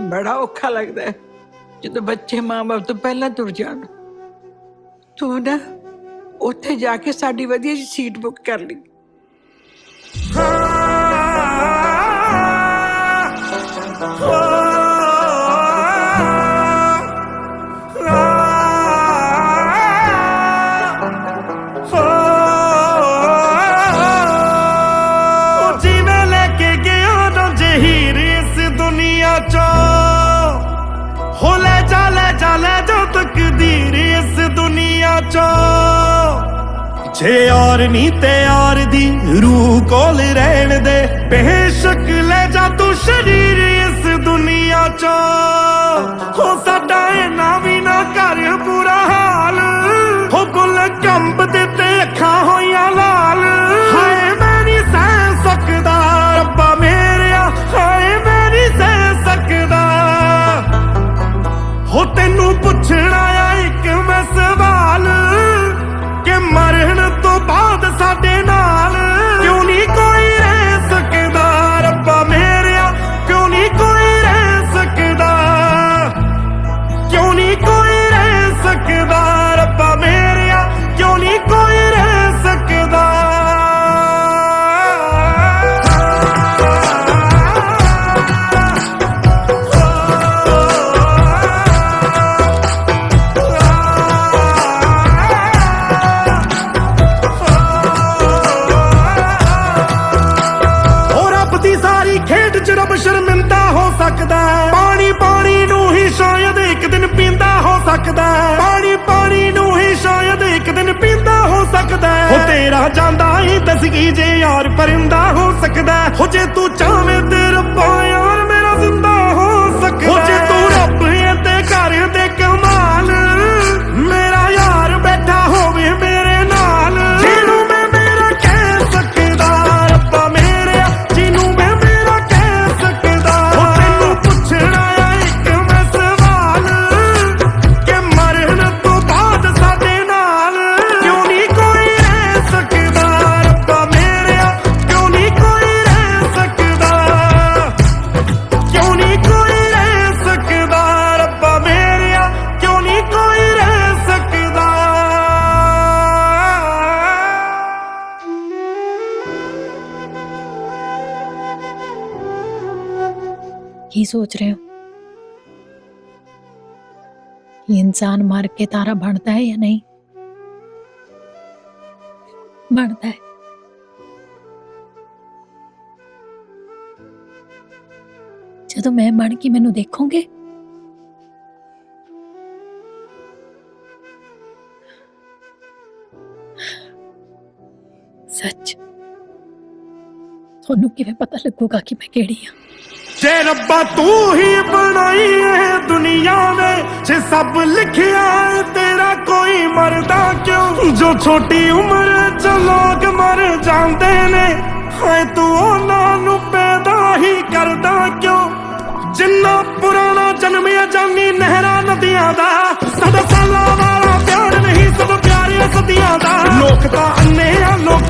बड़ा औखा लगता है जो बच्चे माँ बाप तो पहला तुर जान। तू ना उत्थे जाके साडी वधिया जी सीट बुक कर ली। जे और नी ते और दी रूह कोल रहन दे, बेशक ले जा तू शरीर इस दुनिया चो। हो साडा इना भी ना कर बुरा हाल, हो गुल कंब दे ते अखां होइयां लाल। हाय मैं नहीं सह सकदा रब्बा मेरेया, हाय मैं नहीं सह सकदा। हो तेनू पुछना एक मैं सवाल कि मरण तो बाद साडे नाल क्यों नहीं कोई रह सकदा रब्बा मेरेया, क्यों नहीं कोई रह सकदा, क्यों नहीं कोई रह सकदा रब्बा मेरेया, क्यों नहीं कोई रह सकदा। शर्मिंदा हो सकदा पानी पानी नू ही शायद एक दिन पींदा हो सकदा, पानी पानी नू ही शायद एक दिन पींदा हो सकदा। हो तेरा जांदा ही दसगी जे यार परिंदा हो सकदा। हो जे तू चाहे ते रब्बा यार मेरा जिंदा हो सकदा। हो जे तू रब है ते कर दे कमाल, मेरा यार बैठा होवे मेरे नाल। जिनू मैं मेरा कह सकदा रब्बा मेरे, जिनू मैं ही सोच रहे हो कि इंसान मर के तारा बनता है या नहीं? बनता है। जदों मैं बन के मैनू देखोगे सच थोनू किवें पता लगूगा कि मैं केड़ी हां। जे रब्बा तू ही बनाई है दुनिया में, जे सब लिखिया है तेरा कोई मरदा क्यों। जो छोटी उम्र च लोग मर जाते ने, हाय तू उन्हां नू पैदा ही करदा क्यों। जिन्ना पुराना जन्मिया जानी नहरा नदियां दा, सदा साला वाला प्यार नहीं सब प्यारे सदियां दा। लोक तां अन्ने आ लोक